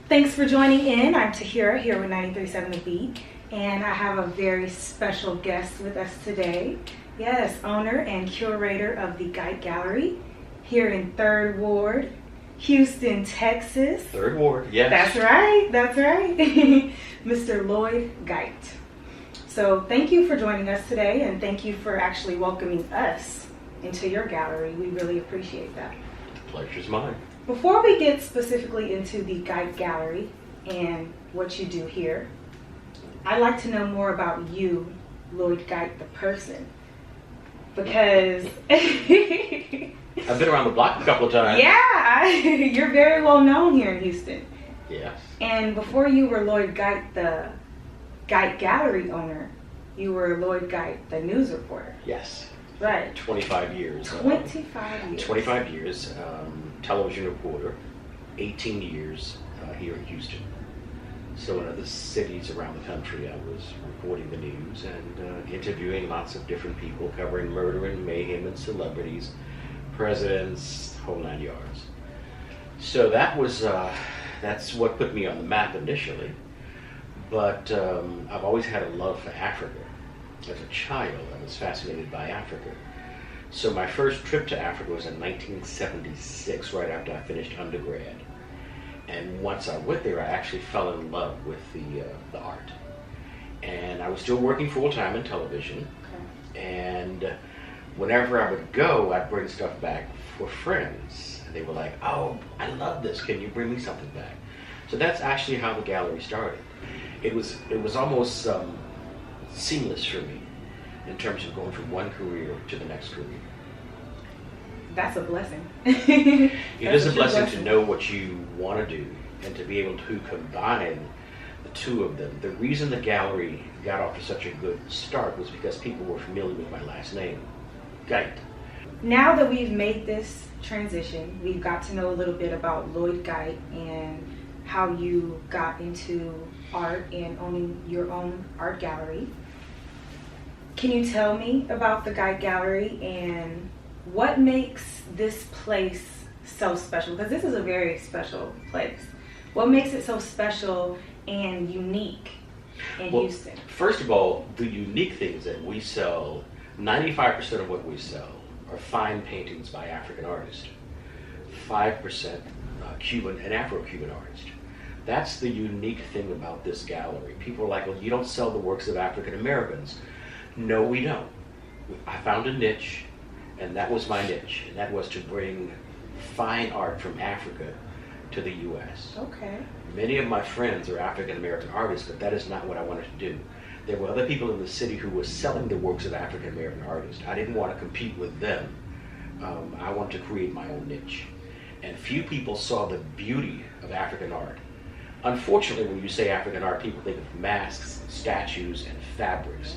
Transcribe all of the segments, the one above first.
Thanks for joining in. I'm Tahirah here with 93.7 The Beat, and I have a very special guest with us today. Yes, owner and curator of the Gite Gallery here in 3rd Ward, Houston, Texas. 3rd Ward, yes. That's right. Mr. Lloyd Gite. So thank you for joining us today, and thank you for actually welcoming us into your gallery. We really appreciate that. The pleasure's mine. Before we get specifically into the Gite Gallery and what you do here, I'd like to know more about you, Lloyd Gite, the person, because I've been around the block a couple of times. Yeah, you're very well known here in Houston. Yes. And before you were Lloyd Gite, the Gite Gallery owner, you were Lloyd Gite, the news reporter. Yes. Right. 25 years. 25 years. 25 years, television reporter, 18 years here in Houston. So in other cities around the country, I was reporting the news and interviewing lots of different people, covering murder and mayhem and celebrities, presidents, whole 9 yards. So that was, that's what put me on the map initially. But I've always had a love for Africa. As a child, I was fascinated by Africa. So my first trip to Africa was in 1976, right after I finished undergrad. And once I went there, I actually fell in love with the art. And I was still working full-time in television. Okay. And whenever I would go, I'd bring stuff back for friends. And they were like, "Oh, I love this. Can you bring me something back?" So that's actually how the gallery started. It was almost seamless for me in terms of going from one career to the next career. That's a blessing. It is a blessing to know what you want to do and to be able to combine the two of them. The reason the gallery got off to such a good start was because people were familiar with my last name, Gite. Now that we've made this transition, we've got to know a little bit about Lloyd Gite and how you got into art and owning your own art gallery. Can you tell me about the Gite Gallery and what makes this place so special? Because this is a very special place. What makes it so special and unique in Houston? First of all, the unique things that we sell, 95% of what we sell are fine paintings by African artists, 5% Cuban and Afro-Cuban artists. That's the unique thing about this gallery. People are like, "Well, you don't sell the works of African Americans." No, we don't. I found a niche, and that was my niche, and that was to bring fine art from Africa to the U.S. Okay. Many of my friends are African American artists, but that is not what I wanted to do. There were other people in the city who were selling the works of African American artists. I didn't want to compete with them. I wanted to create my own niche. And few people saw the beauty of African art. Unfortunately, when you say African art, people think of masks, statues, and fabrics.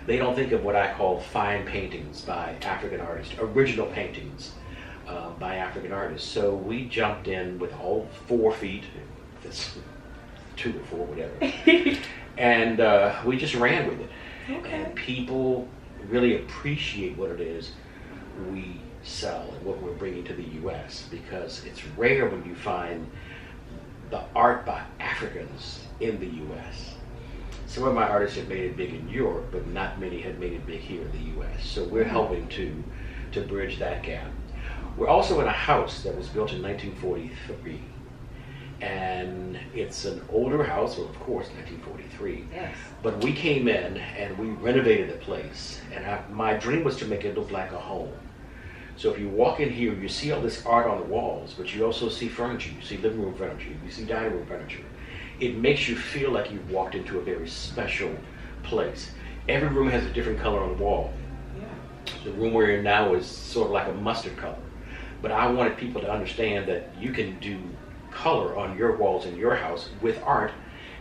They don't think of what I call fine paintings by African artists, original paintings by African artists. So we jumped in with all 4 feet, if it's 2 or 4, whatever, and we just ran with it. Okay. And people really appreciate what it is we sell and what we're bringing to the U.S. because it's rare when you find the art by Africans in the U.S. Some of my artists have made it big in Europe, but not many had made it big here in the U.S. So we're helping to bridge that gap. We're also in a house that was built in 1943. And it's an older house, well, of course, 1943. Yes. But we came in and we renovated the place. And my dream was to make it look like a home. So if you walk in here, you see all this art on the walls, but you also see furniture. You see living room furniture. You see dining room furniture. It makes you feel like you've walked into a very special place. Every room has a different color on the wall. Yeah. The room we're in now is sort of like a mustard color. But I wanted people to understand that you can do color on your walls in your house with art,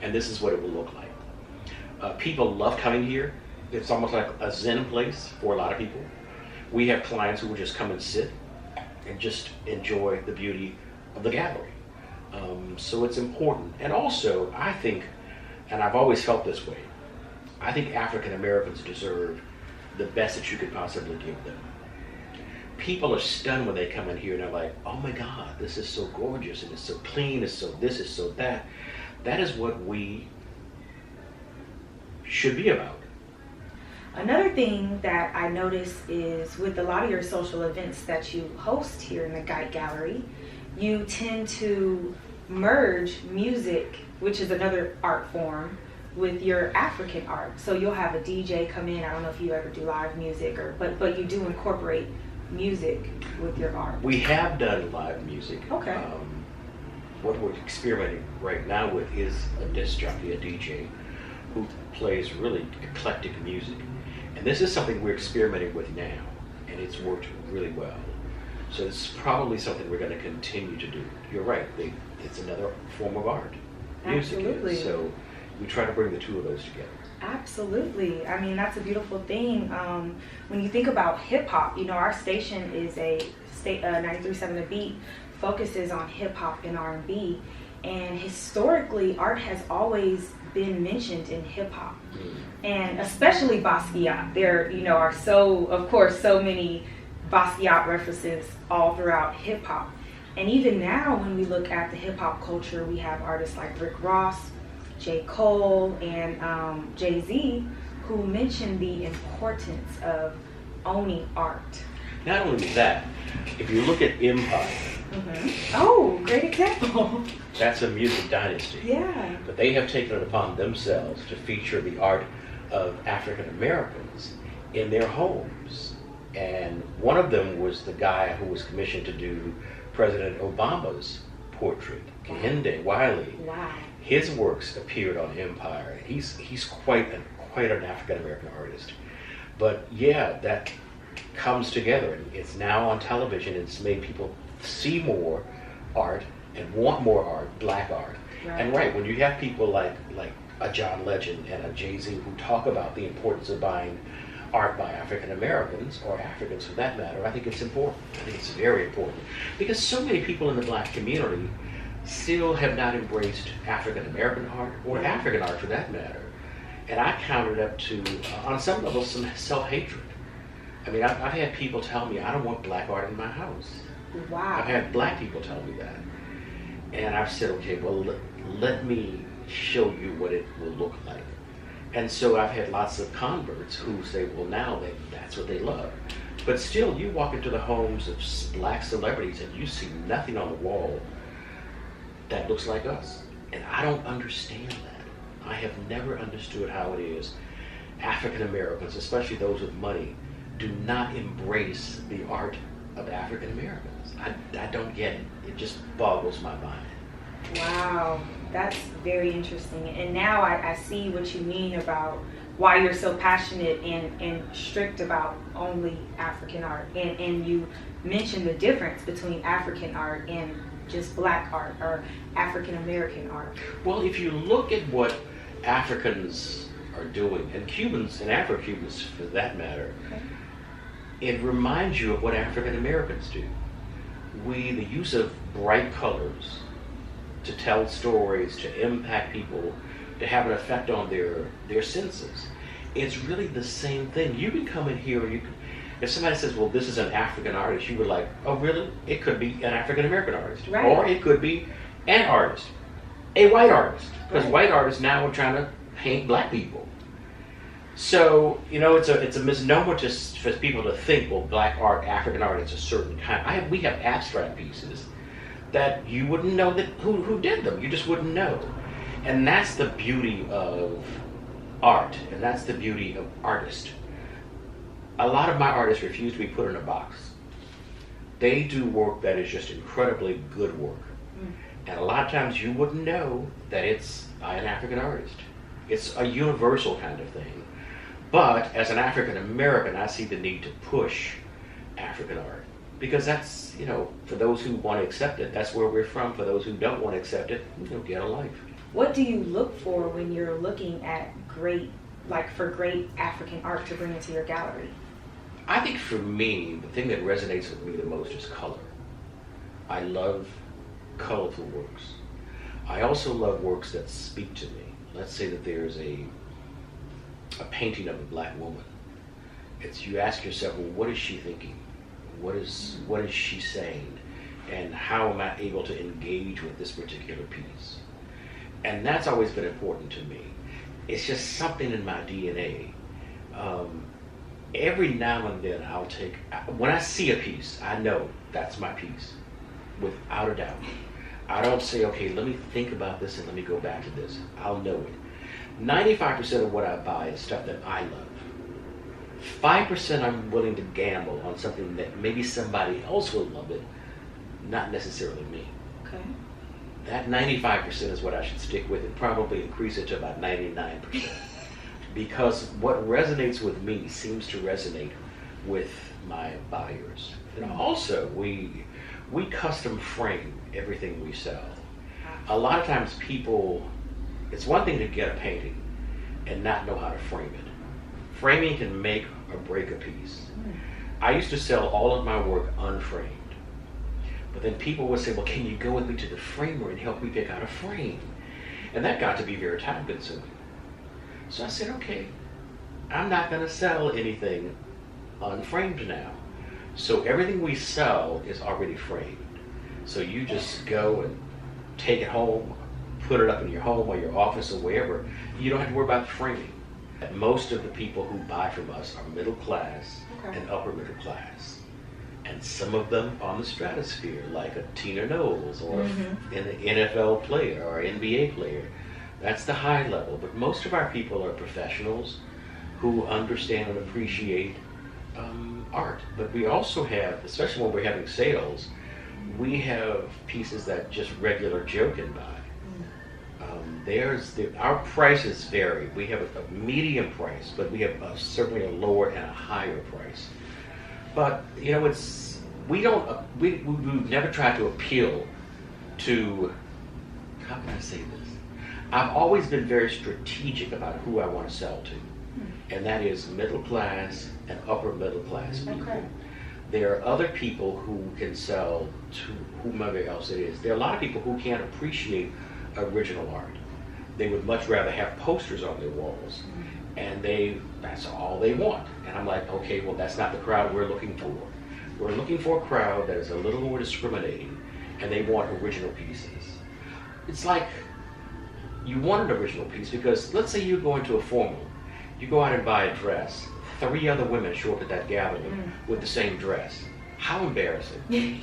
and this is what it will look like. People love coming here. It's almost like a zen place for a lot of people. We have clients who will just come and sit and just enjoy the beauty of the gallery. So it's important. And also, I think, and I've always felt this way, I think African Americans deserve the best that you could possibly give them. people are stunned when they come in here and they're like, oh my God, this is so gorgeous and it's so clean, it's so this, it's so that. That is what we should be about. Another thing that I notice is with a lot of your social events that you host here in the Gite Gallery, you tend to merge music, which is another art form, with your African art. So you'll have a DJ come in. I don't know if you ever do live music, but you do incorporate music with your art. We have done live music. Okay. What we're experimenting right now with is a disc jockey, a DJ, who plays really eclectic music. And this is something we're experimenting with now, and it's worked really well. So it's probably something we're going to continue to do. You're right, it's another form of art. Music Absolutely. is. So we try to bring the two of those together. Absolutely. I mean, that's a beautiful thing. When you think about hip hop, you know, our station is a 93.7 The Beat, focuses on hip hop and R&B, and historically, art has always been mentioned in hip hop, and especially Basquiat. There, you know, are so many Basquiat references all throughout hip hop, and even now, when we look at the hip hop culture, we have artists like Rick Ross, J. Cole, and Jay-Z, who mention the importance of owning art. Not only that, if you look at Empire, Oh, great example. that's a music dynasty. Yeah. But they have taken it upon themselves to feature the art of African Americans in their homes. And one of them was the guy who was commissioned to do President Obama's portrait, Kehinde Wiley. Wow. His works appeared on Empire. He's quite an African American artist. But yeah, that comes together, and it's now on television. It's made people see more art and want more art, black art. Right. And right, when you have people like a John Legend and a Jay-Z who talk about the importance of buying art by African Americans, or Africans for that matter, I think it's important. I think it's very important. Because so many people in the black community still have not embraced African American art, or African art for that matter. And I counted up to, on some level, some self-hatred. I mean, I've had people tell me, I don't want black art in my house. Wow. I've had black people tell me that. And I've said, okay, well, let me show you what it will look like. And so I've had lots of converts who say, well, now that's what they love. But still, you walk into the homes of black celebrities and you see nothing on the wall that looks like us. And I don't understand that. I have never understood how it is African Americans, especially those with money, do not embrace the art of African Americans. I don't get it. It just boggles my mind. Wow, that's very interesting. And now I see what you mean about why you're so passionate and strict about only African art. And you mentioned the difference between African art and just black art or African American art. Well, if you look at what Africans are doing, and Cubans and Afro-Cubans for that matter, Okay. it reminds you of what African Americans do. The use of bright colors to tell stories, to impact people, to have an effect on their senses. It's really the same thing. You can come in here and if somebody says, well, this is an African artist, you were like, oh really? It could be an African American artist. Right. Or it could be an artist, a white artist. Because Right. white artists now are trying to paint black people. So, you know, it's a misnomer just for people to think, well, black art, African art is a certain kind. We have abstract pieces that you wouldn't know that who did them. You just wouldn't know. And that's the beauty of art, and that's the beauty of artists. A lot of my artists refuse to be put in a box. They do work that is just incredibly good work. And a lot of times you wouldn't know that it's by an African artist. It's a universal kind of thing. But as an African American, I see the need to push African art. Because that's, you know, for those who want to accept it, that's where we're from. For those who don't want to accept it, you know, get a life. What do you look for when you're looking at great African art to bring into your gallery? I think for me, the thing that resonates with me the most is color. I love colorful works. I also love works that speak to me. Let's say that there's a painting of a black woman. You ask yourself, well, what is she thinking? What is she saying? And how am I able to engage with this particular piece? And that's always been important to me. It's just something in my DNA. Every now and then when I see a piece, I know that's my piece, without a doubt. I don't say, okay, let me think about this and let me go back to this. I'll know it. 95% of what I buy is stuff that I love. 5% I'm willing to gamble on something that maybe somebody else will love it, not necessarily me. Okay. That 95% is what I should stick with and probably increase it to about 99%. Because what resonates with me seems to resonate with my buyers. And also, we custom frame everything we sell. A lot of times it's one thing to get a painting and not know how to frame it. Framing can make or break a piece. I used to sell all of my work unframed. But then people would say, well, can you go with me to the framer and help me pick out a frame? And that got to be very time consuming. So I said, okay, I'm not going to sell anything unframed now. So everything we sell is already framed. So you just go and take it home, put it up in your home or your office or wherever. You don't have to worry about the framing. Most of the people who buy from us are middle class and upper middle class. And some of them on the stratosphere, like a Tina Knowles or an NFL player or NBA player. That's the high level. But most of our people are professionals who understand and appreciate art. But we also have, especially when we're having sales, we have pieces that just regular Joe can buy. Our prices vary. We have a medium price, but we have certainly a lower and a higher price. But you know, we've never tried to appeal to, how can I say this? I've always been very strategic about who I want to sell to, and that is middle class and upper middle class people. Okay. There are other people who can sell to whomever else it is. There are a lot of people who can't appreciate original art. They would much rather have posters on their walls, and that's all they want. And I'm like, okay, well, that's not the crowd we're looking for. We're looking for a crowd that is a little more discriminating, and they want original pieces. It's like you want an original piece because let's say you go into a formal, you go out and buy a dress, 3 other women show up at that gathering with the same dress. How embarrassing.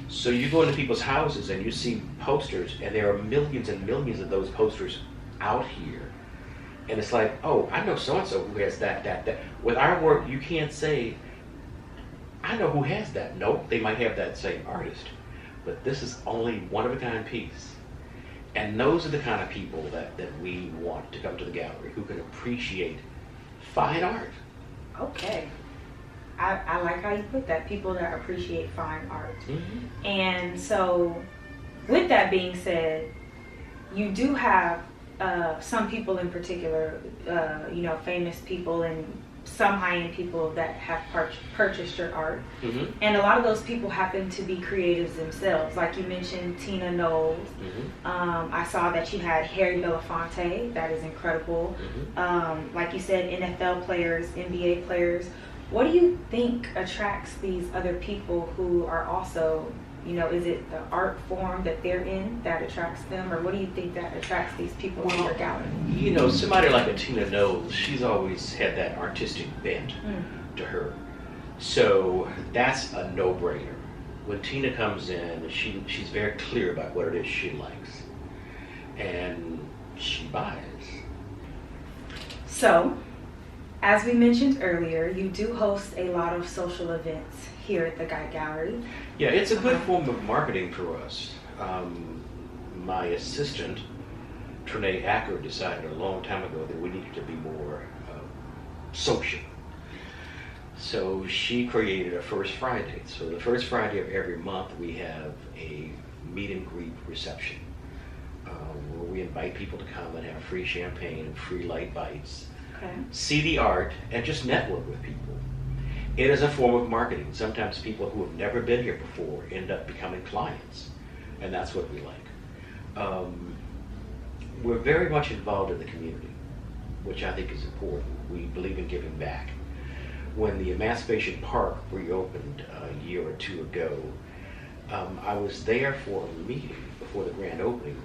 So you go into people's houses and you see posters, and there are millions and millions of those posters out here. And it's like, oh, I know so-and-so who has that. With our work, you can't say, I know who has that. Nope, they might have that same artist. But this is only one-of-a-kind piece. And those are the kind of people that we want to come to the gallery, who can appreciate fine art. Okay. I like how you put that, people that appreciate fine art. And so, with that being said, you do have some people in particular, famous people and some high-end people that have purchased your art. And a lot of those people happen to be creatives themselves. Like you mentioned, Tina Knowles. I saw that you had Harry Belafonte. That is incredible. Like you said, NFL players, NBA players. What do you think attracts these other people who are also, is it the art form that they're in that attracts them, or what do you think that attracts these people to your gallery? Somebody like a Tina Knowles, she's always had that artistic bent to her. So that's a no-brainer. When Tina comes in, she's very clear about what it is she likes, and she buys. So, as we mentioned earlier, you do host a lot of social events here at the Gite Gallery. Yeah, it's a good form of marketing for us. My assistant, Trinae Acker, decided a long time ago that we needed to be more social. So she created a First Friday. So the first Friday of every month we have a meet and greet reception where we invite people to come and have free champagne and free light bites. See the art, and just network with people. It is a form of marketing. Sometimes people who have never been here before end up becoming clients, and that's what we like. We're very much involved in the community, which I think is important. We believe in giving back. when the Emancipation Park reopened a year or two ago, I was there for a meeting before the grand opening,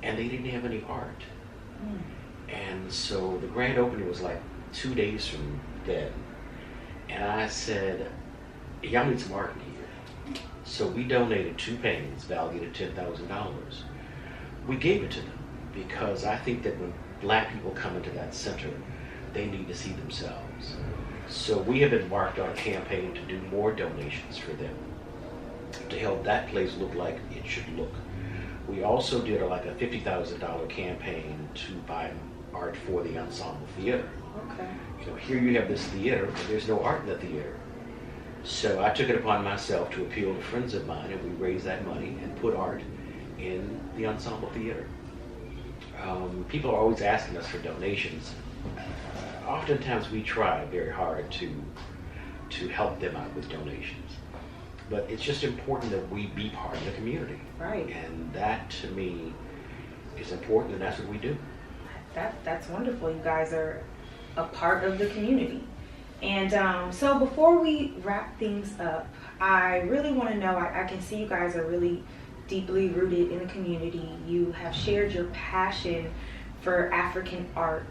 and they didn't have any art. And so the grand opening was like 2 days from then. And I said, y'all need some art in here. So we donated 2 paintings valued at $10,000. We gave it to them because I think that when black people come into that center, they need to see themselves. So we have embarked on a campaign to do more donations for them, to help that place look like it should look. We also did like a $50,000 campaign to buy art for the Ensemble Theater. Okay. You know, here you have this theater, but there's no art in the theater. So I took it upon myself to appeal to friends of mine, and we raised that money and put art in the Ensemble Theater. People are always asking us for donations. Oftentimes we try very hard to help them out with donations. But it's just important that we be part of the community. Right. And that, to me, is important, and that's what we do. That's wonderful. You guys are a part of the community. And so before we wrap things up, I really want to know, I can see you guys are really deeply rooted in the community. You have shared your passion for African art.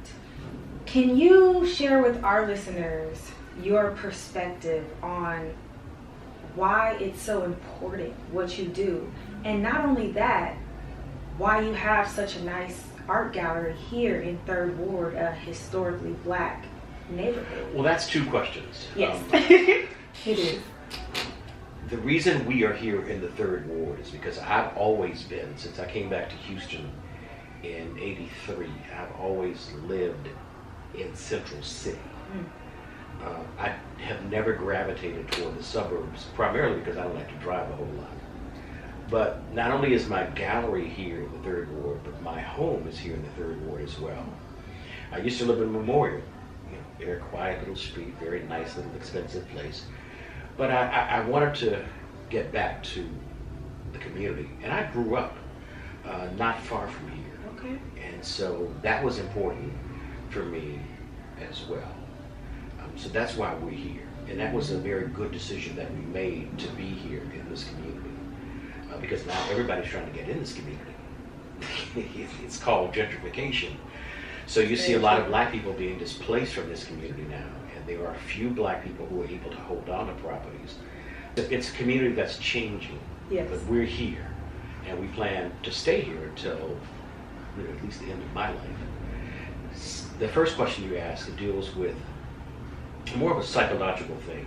Can you share with our listeners your perspective on why it's so important what you do? And not only that, why you have such a nice art gallery here in 3rd Ward, a historically black neighborhood. Well, that's 2 questions. Yes, it is. The reason we are here in the 3rd Ward is because I've always been, since I came back to Houston in '83, I've always lived in Central City. I have never gravitated toward the suburbs, primarily because I don't like to drive a whole lot. But not only is my gallery here in the 3rd Ward, but my home is here in the 3rd Ward as well. I used to live in Memorial, very quiet little street, very nice little expensive place. But I wanted to get back to the community, and I grew up not far from here. Okay. And so that was important for me as well. So that's why we're here. And that was a very good decision that we made to be here in this community. Because now everybody's trying to get in this community. It's called gentrification. So you see a lot of black people being displaced from this community now. And there are a few black people who are able to hold on to properties. It's a community that's changing. Yes. But we're here. And we plan to stay here until at least the end of my life. The first question you asked deals with more of a psychological thing.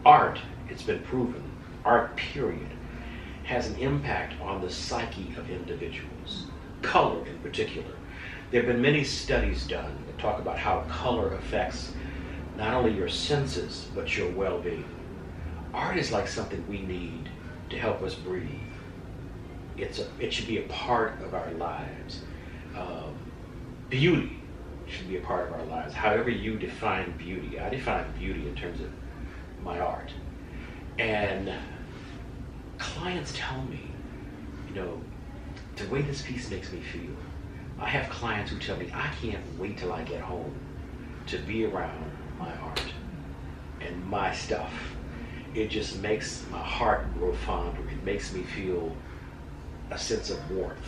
Art, it's been proven, art period, has an impact on the psyche of individuals, color in particular. There have been many studies done that talk about how color affects not only your senses, but your well-being. Art is like something we need to help us breathe. It should be a part of our lives. Beauty should be a part of our lives. However you define beauty. I define beauty in terms of my art. And clients tell me, the way this piece makes me feel. I have clients who tell me, I can't wait till I get home to be around my art and my stuff. It just makes my heart grow fonder. It makes me feel a sense of warmth.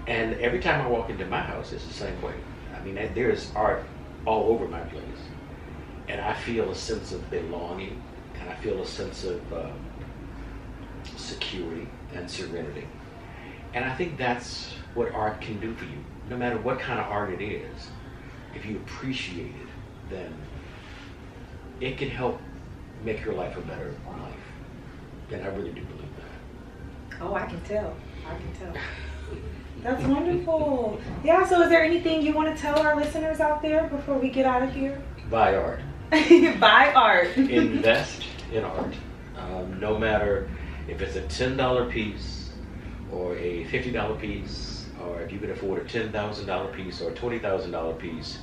And every time I walk into my house, it's the same way. I mean, there's art all over my place. And I feel a sense of belonging, and I feel a sense of security and serenity. And I think that's what art can do for you. No matter what kind of art it is, if you appreciate it, then it can help make your life a better life. And I really do believe that. Oh, I can tell. That's wonderful. Yeah, so is there anything you want to tell our listeners out there before we get out of here? Buy art. Buy art. Invest in art. No matter if it's a $10 piece or a $50 piece, or if you can afford a $10,000 piece or a $20,000 piece,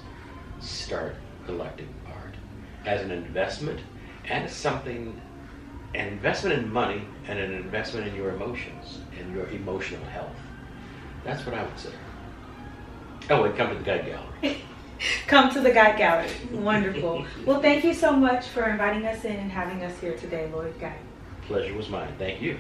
start collecting art as an investment and something, an investment in money and an investment in your emotions and your emotional health. That's what I would say. Oh, and come to the Gite Gallery. Come to the Gite Gallery. Wonderful. Well, thank you so much for inviting us in and having us here today, Lloyd Gite. Pleasure was mine. Thank you.